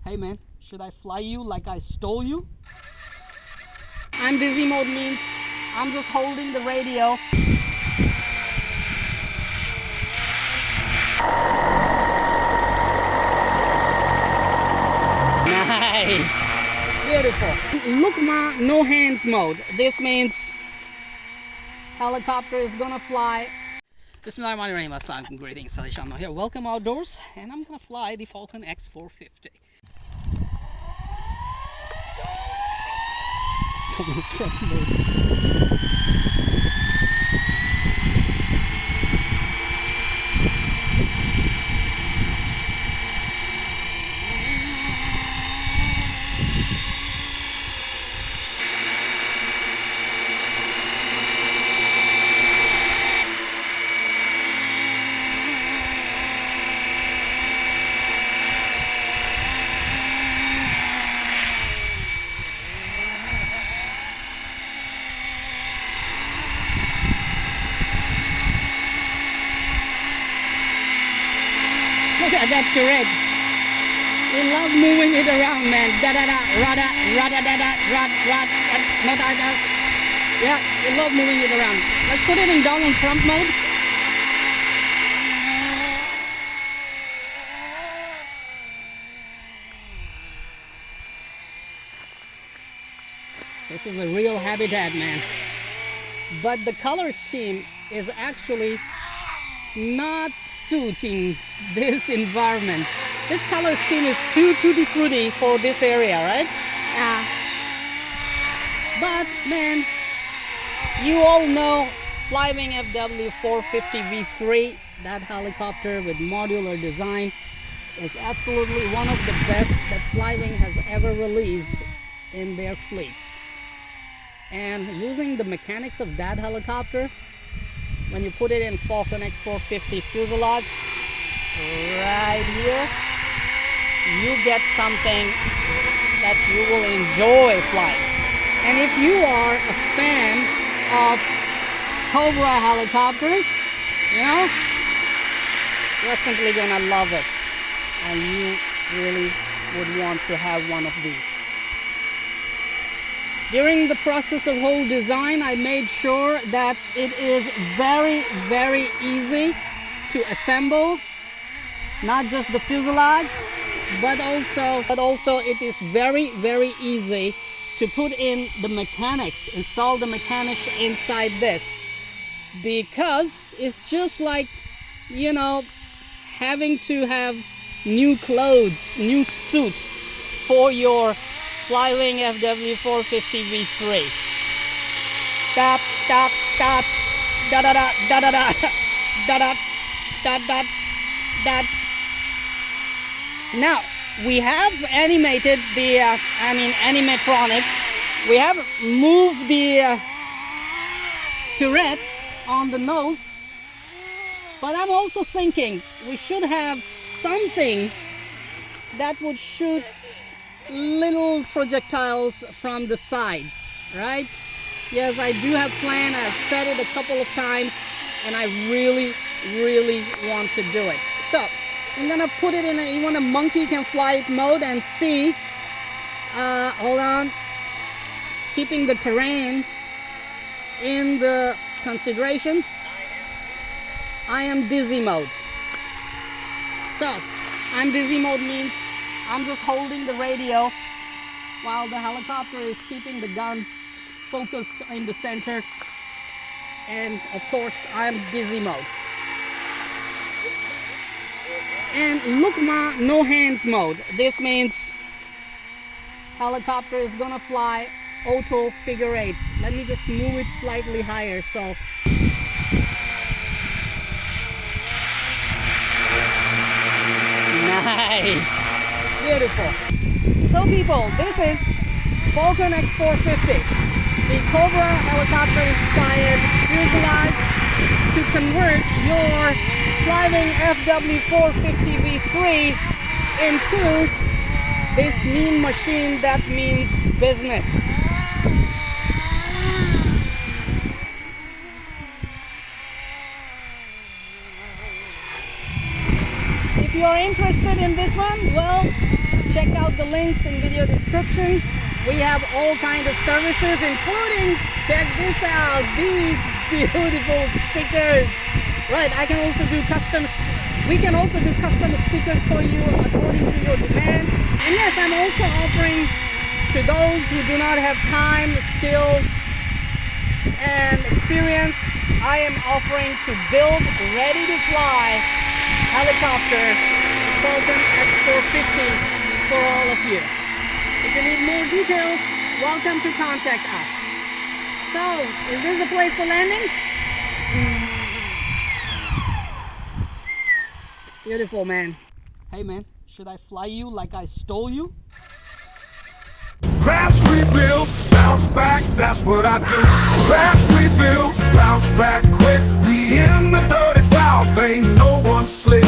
Hey man, should I fly you like I stole you? I'm busy mode means I'm just holding the radio. Nice! Beautiful. Look ma, no hands mode. This means helicopter is gonna fly. Bismillahirrahmanirrahim. Assalamualaikum. Greetings. Alishanmao here. Welcome outdoors, and I'm gonna fly the Falcon X450. Truck mode. Look at that turret. We love moving it around, man. Da da da, rada, rada da da, rad, rad, no da da. Yeah, we love moving it around. Let's put it in down on front mode. This is a real habitat, man. But the color scheme is actually not suiting this environment. This color scheme is too tutti frutti for this area, right? Yeah. But man, you all know FlyWing FW450 V3. That helicopter with modular design is absolutely one of the best that FlyWing has ever released in their fleets. And using the mechanics of that helicopter, when you put it in Falcon X450 fuselage right here, you get something that you will enjoy flying. And if you are a fan of Cobra helicopters, you know, you're simply gonna love it, and you really would want to have one of these. During the process of whole design, I made sure that it is very, very easy to assemble, not just the fuselage, but also it is very, very easy to put in the mechanics, install the mechanics inside this, because it's just like, you know, having to have new clothes, new suit for your FlyWing FW450 V3. Tap, tap, tap, da da da da da da da da da da da. Now we have animated the animatronics. We have moved the turret on the nose, but I'm also thinking we should have something that would shoot little projectiles from the sides, right? Yes, I do have planned. I've said it a couple of times, and I really want to do it. So I'm gonna put it in a, you want a monkey can fly it mode and see. Hold on, keeping the terrain in the consideration. I am dizzy mode. So I'm dizzy mode means I'm just holding the radio while the helicopter is keeping the guns focused in the center, and of course I'm dizzy mode. And look ma, no hands mode. This means helicopter is gonna fly auto figure 8. Let me just move it slightly higher so nice. Beautiful. So people, this is Falcon X450, the Cobra helicopter inspired fuselage to convert your FlyWing FW450 V3 into this mean machine that means business. If you're interested in this one, well, check out of the links in video description. We have all kinds of services, including, check this out, these beautiful stickers. Right, we can also do custom stickers for you according to your demands. And yes, I'm also offering to those who do not have time, skills, and experience, I am offering to build ready to fly helicopter Falcon X450 for all of you. If you need more details, welcome to contact us. So, is this the place for landing? Beautiful, man. Hey man, should I fly you like I stole you? Crash, rebuild, bounce back, that's what I do. Crash, rebuild, bounce back quick. We in the dirty south, ain't no one slick.